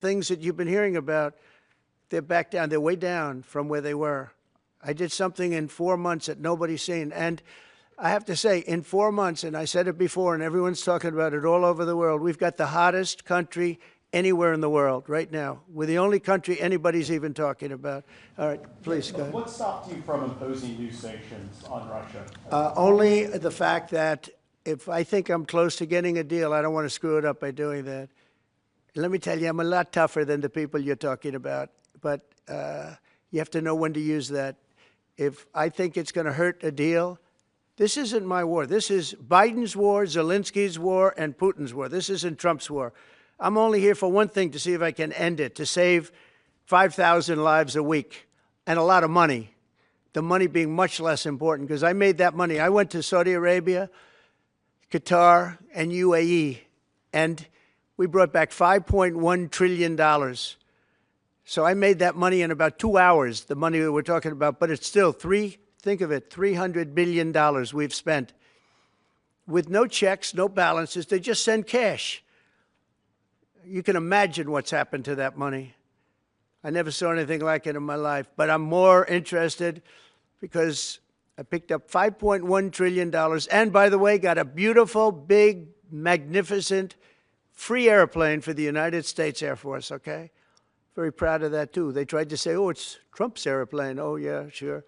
things that you've been hearing about, they're back down. They're way down from where they were. I did something in 4 months that nobody's seen. And I have to say, in 4 months, and I said it before, and everyone's talking about it all over the world, we've got the hottest country anywhere in the world right now. We're the only country anybody's even talking about. All right, please go ahead. What stopped you from imposing new sanctions on Russia? Only the fact that if I think I'm close to getting a deal, I don't want to screw it up by doing that. Let me tell you, I'm a lot tougher than the people you're talking about, but you have to know when to use that. If I think it's going to hurt a deal, this isn't my war. This is Biden's war, Zelensky's war, and Putin's war. This isn't Trump's war. I'm only here for one thing, to see if I can end it, to save 5,000 lives a week and a lot of money, the money being much less important, because I made that money. I went to Saudi Arabia, Qatar, and UAE, and we brought back $5.1 trillion. So I made that money in about 2 hours, the money that we're talking about, but it's still think of it, $300 billion we've spent with no checks, no balances. They just send cash. You can imagine what's happened to that money. I never saw anything like it in my life, but I'm more interested because I picked up $5.1 trillion and, by the way, got a beautiful, big, magnificent, free airplane for the United States Air Force, okay? Very proud of that, too. They tried to say, oh, it's Trump's airplane. Oh, yeah, sure.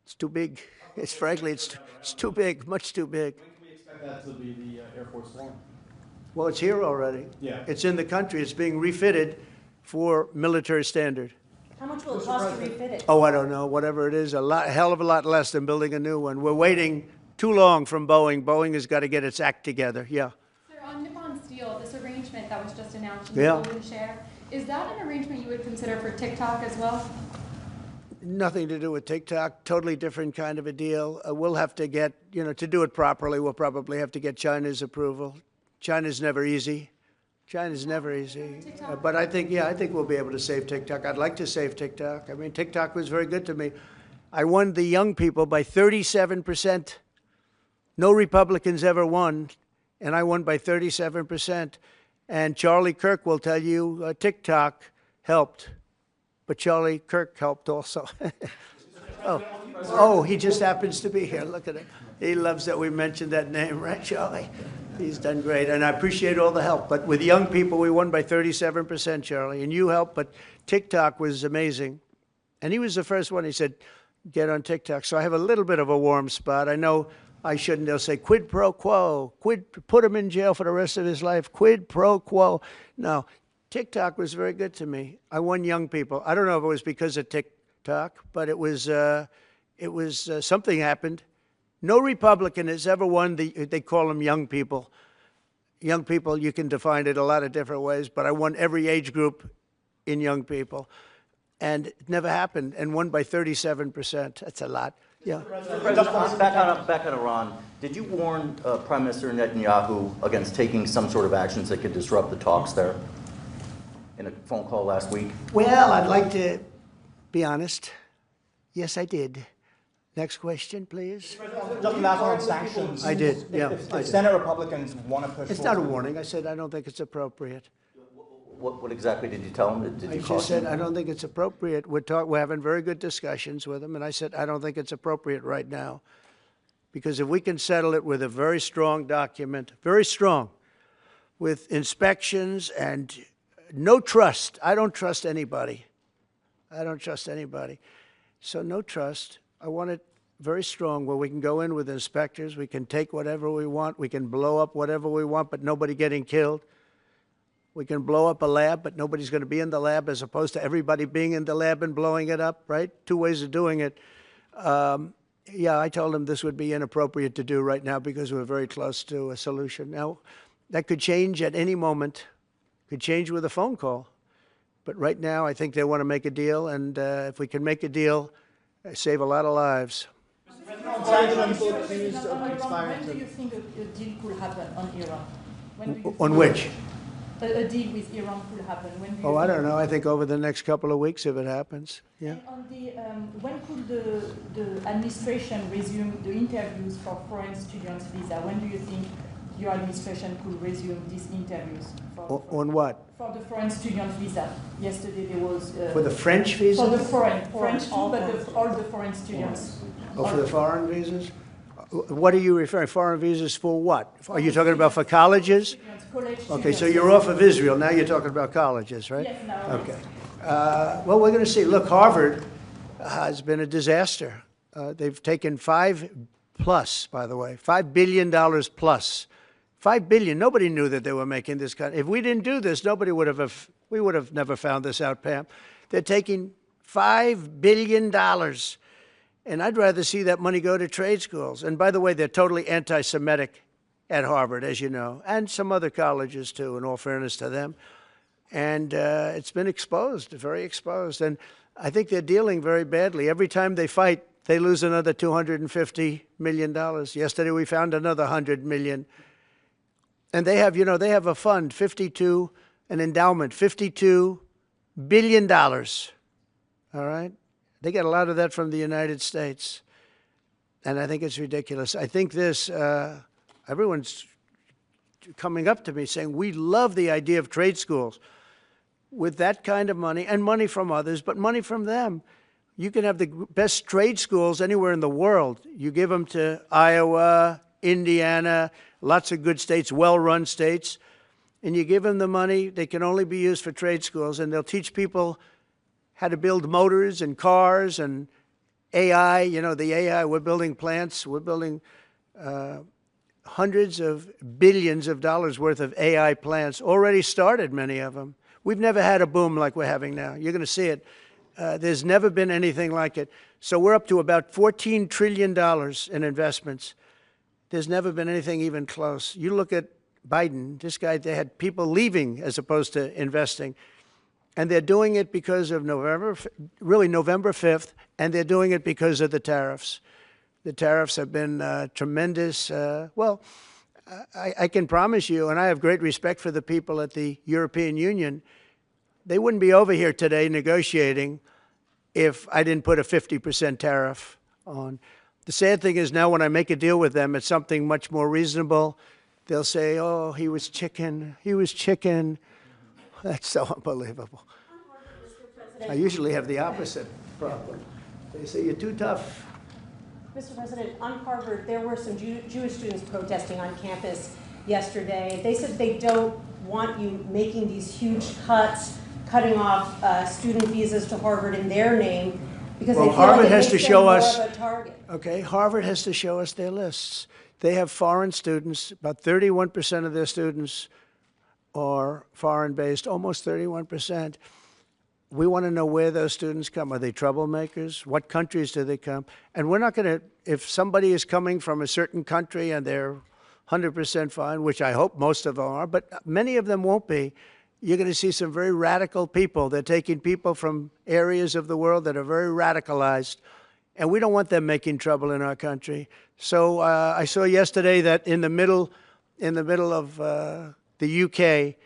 It's too big. Frankly, it's too big, much too big. When can we expect that to be the Air Force One? Well, it's here already. Yeah. It's in the country. It's being refitted for military standard. How much will it cost to refit it? Oh, I don't know. Whatever it is, a hell of a lot less than building a new one. We're waiting too long from Boeing. Boeing has got to get its act together. Yeah. Sir, on Nippon Steel, this arrangement that was just announced in the golden share, is that an arrangement you would consider for TikTok as well? Nothing to do with TikTok. Totally different kind of a deal. We'll have to get, to do it properly, we'll probably have to get China's approval. China's never easy. China's never easy. But I think we'll be able to save TikTok. I'd like to save TikTok. I mean, TikTok was very good to me. I won the young people by 37%. No Republicans ever won, and I won by 37%. And Charlie Kirk will tell you TikTok helped, but Charlie Kirk helped also. Oh, he just happens to be here. Look at him. He loves that we mentioned that name, right, Charlie? He's done great, and I appreciate all the help. But with young people, we won by 37%, Charlie, and you helped. But TikTok was amazing. And he was the first one. He said, get on TikTok. So I have a little bit of a warm spot. I know I shouldn't. They'll say, quid pro quo, put him in jail for the rest of his life, quid pro quo. No, TikTok was very good to me. I won young people. I don't know if it was because of TikTok, but it was something happened. No Republican has ever won they call them young people. Young people, you can define it a lot of different ways, but I won every age group in young people. And it never happened, and won by 37%. That's a lot. Yeah. Mr. President, back on Iran, did you warn Prime Minister Netanyahu against taking some sort of actions that could disrupt the talks there in a phone call last week? Well, I'd like to be honest. Yes, I did. Next question, please. Just last on sanctions. I did, yeah. If Senate Republicans want to push It's not a warning. I said I don't think it's appropriate. What exactly did you tell him? Did you I just said I don't think it's appropriate. We're having very good discussions with him, and I said I don't think it's appropriate right now. Because if we can settle it with a very strong document, very strong, with inspections and no trust. I don't trust anybody. I don't trust anybody. So no trust. I want it very strong where we can go in with inspectors. We can take whatever we want. We can blow up whatever we want, but nobody getting killed. We can blow up a lab, but nobody's going to be in the lab, as opposed to everybody being in the lab and blowing it up, right? Two ways of doing it. Yeah, I told him this would be inappropriate to do right now because we're very close to a solution. Now, that could change at any moment. Could change with a phone call. But right now, I think they want to make a deal, and if we can make a deal, save a lot of lives. When do you think a deal could happen on Iran? On which? A deal with Iran could happen. When do you I don't know. I think over the next couple of weeks, if it happens. Yeah. And on the, when could the administration resume the interviews for foreign students visa? When do you think your administration could resume these interviews On what? for the foreign student visa. Yesterday there was For the French visa? for the French too, but all the foreign students. Oh, for the foreign visas? What are you referring, foreign visas for what? Are you talking about for colleges? College Okay, so students. you're off of Israel, now you're talking about colleges, right? Yes, now. Okay. Well, we're going to see. Look, Harvard has been a disaster. They've taken plus, by the way, $5 billion plus. $5 billion. Nobody knew that they were making this kind. If we didn't do this, we would have never found this out, Pam. They're taking $5 billion. And I'd rather see that money go to trade schools. And by the way, they're totally anti-Semitic at Harvard, as you know, and some other colleges too, in all fairness to them. And it's been exposed, very exposed. And I think they're dealing very badly. Every time they fight, they lose another $250 million. Yesterday we found another $100 million. And they have, they have a fund, an endowment, $52 billion. All right? They get a lot of that from the United States. And I think it's ridiculous. I think everyone's coming up to me saying, we love the idea of trade schools with that kind of money, and money from others, but money from them. You can have the best trade schools anywhere in the world. You give them to Iowa, Indiana, lots of good states, well-run states, and you give them the money. They can only be used for trade schools, and they'll teach people how to build motors and cars and AI. The AI, we're building plants, we're building hundreds of billions of dollars worth of AI plants, already started, many of them. We've never had a boom like we're having now. You're going to see it. There's never been anything like it. So we're up to about $14 trillion in investments. There's never been anything even close. You look at Biden, this guy, they had people leaving as opposed to investing. And they're doing it because of November 5th, and they're doing it because of the tariffs. The tariffs have been tremendous. I can promise you, and I have great respect for the people at the European Union, they wouldn't be over here today negotiating if I didn't put a 50% tariff on. The sad thing is now when I make a deal with them, it's something much more reasonable. They'll say, oh, he was chicken. That's so unbelievable. I usually have the opposite problem. They say, you're too tough. Mr. President, on Harvard, there were some Jewish students protesting on campus yesterday. They said they don't want you making these huge cuts, cutting off student visas to Harvard in their name, because they feel Harvard like it has makes to them show more us. of a target. Okay, Harvard has to show us their lists. They have foreign students. About 31% of their students are foreign-based, almost 31%. We want to know where those students come. Are they troublemakers? What countries do they come? And we're not going to, if somebody is coming from a certain country and they're 100% fine, which I hope most of them are, but many of them won't be, you're going to see some very radical people. They're taking people from areas of the world that are very radicalized, and we don't want them making trouble in our country. So I saw yesterday that in the middle of the UK,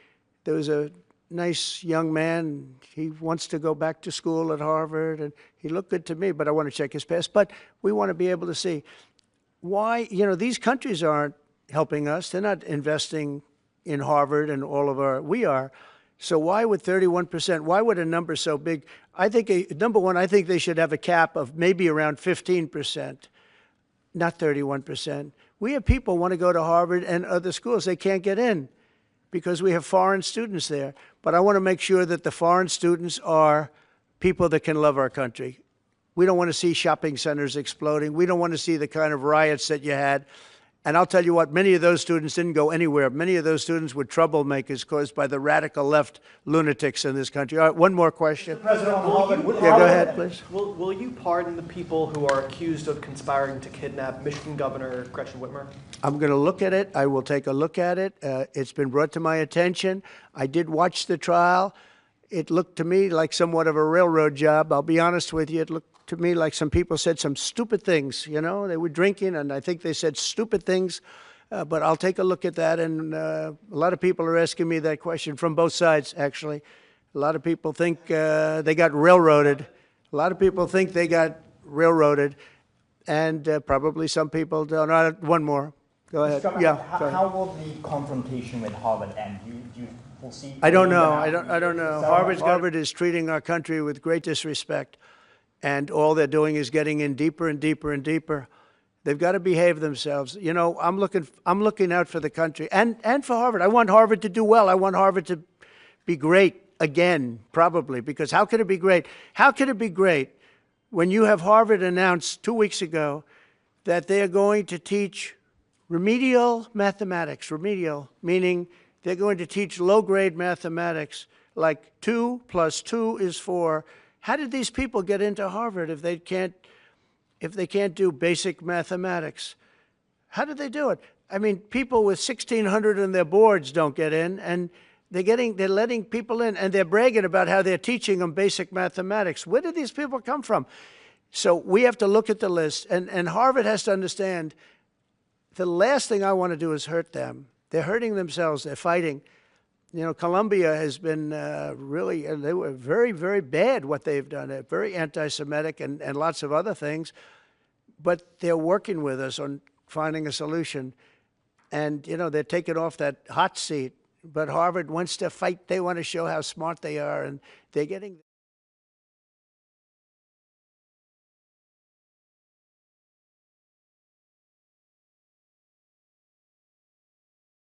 there was a nice young man. He wants to go back to school at Harvard, and he looked good to me, but I want to check his past. But we want to be able to see why, these countries aren't helping us. They're not investing in Harvard and all of we are. So why would 31%, why would a number so big? I think, number one, I think they should have a cap of maybe around 15%, not 31%. We have people want to go to Harvard and other schools. They can't get in because we have foreign students there. But I want to make sure that the foreign students are people that can love our country. We don't want to see shopping centers exploding. We don't want to see the kind of riots that you had. And I'll tell you what, many of those students didn't go anywhere. Many of those students were troublemakers caused by the radical left lunatics in this country. All right, one more question. President, on Harvard, Yeah, go ahead, please. Will you pardon the people who are accused of conspiring to kidnap Michigan Governor Gretchen Whitmer? I'm going to look at it. I will take a look at it. It's been brought to my attention. I did watch the trial. It looked to me like somewhat of a railroad job. I'll be honest with you. It looked to me like some people said some stupid things. They were drinking, and I think they said stupid things. But I'll take a look at that. And a lot of people are asking me that question from both sides, actually. A lot of people think they got railroaded. A lot of people think they got railroaded. And probably some people don't. One more. Go ahead. Mr. Chairman, Yeah, sorry. how will the confrontation with Harvard end? You will see. I don't will you know. gonna- I don't know. settlement? Harvard is treating our country with great disrespect, and all they're doing is getting in deeper and deeper and deeper. They've got to behave themselves. You know, I'm looking out for the country and for Harvard. I want Harvard to do well. I want Harvard to be great again, probably, because how could it be great? How could it be great when you have Harvard announced 2 weeks ago that they are going to teach remedial mathematics, remedial, meaning they're going to teach low-grade mathematics, like 2 + 2 is 4. How did these people get into Harvard if they can't do basic mathematics? How did they do it? I mean, people with 1,600 in their boards don't get in, and they're letting people in, and they're bragging about how they're teaching them basic mathematics. Where did these people come from? So we have to look at the list, and Harvard has to understand the last thing I want to do is hurt them. They're hurting themselves. They're fighting. You know, Columbia has been really, they were very, very bad what they've done. They're very anti-Semitic and lots of other things. But they're working with us on finding a solution. And, you know, they're taking off that hot seat. But Harvard wants to fight. They want to show how smart they are. And they're getting...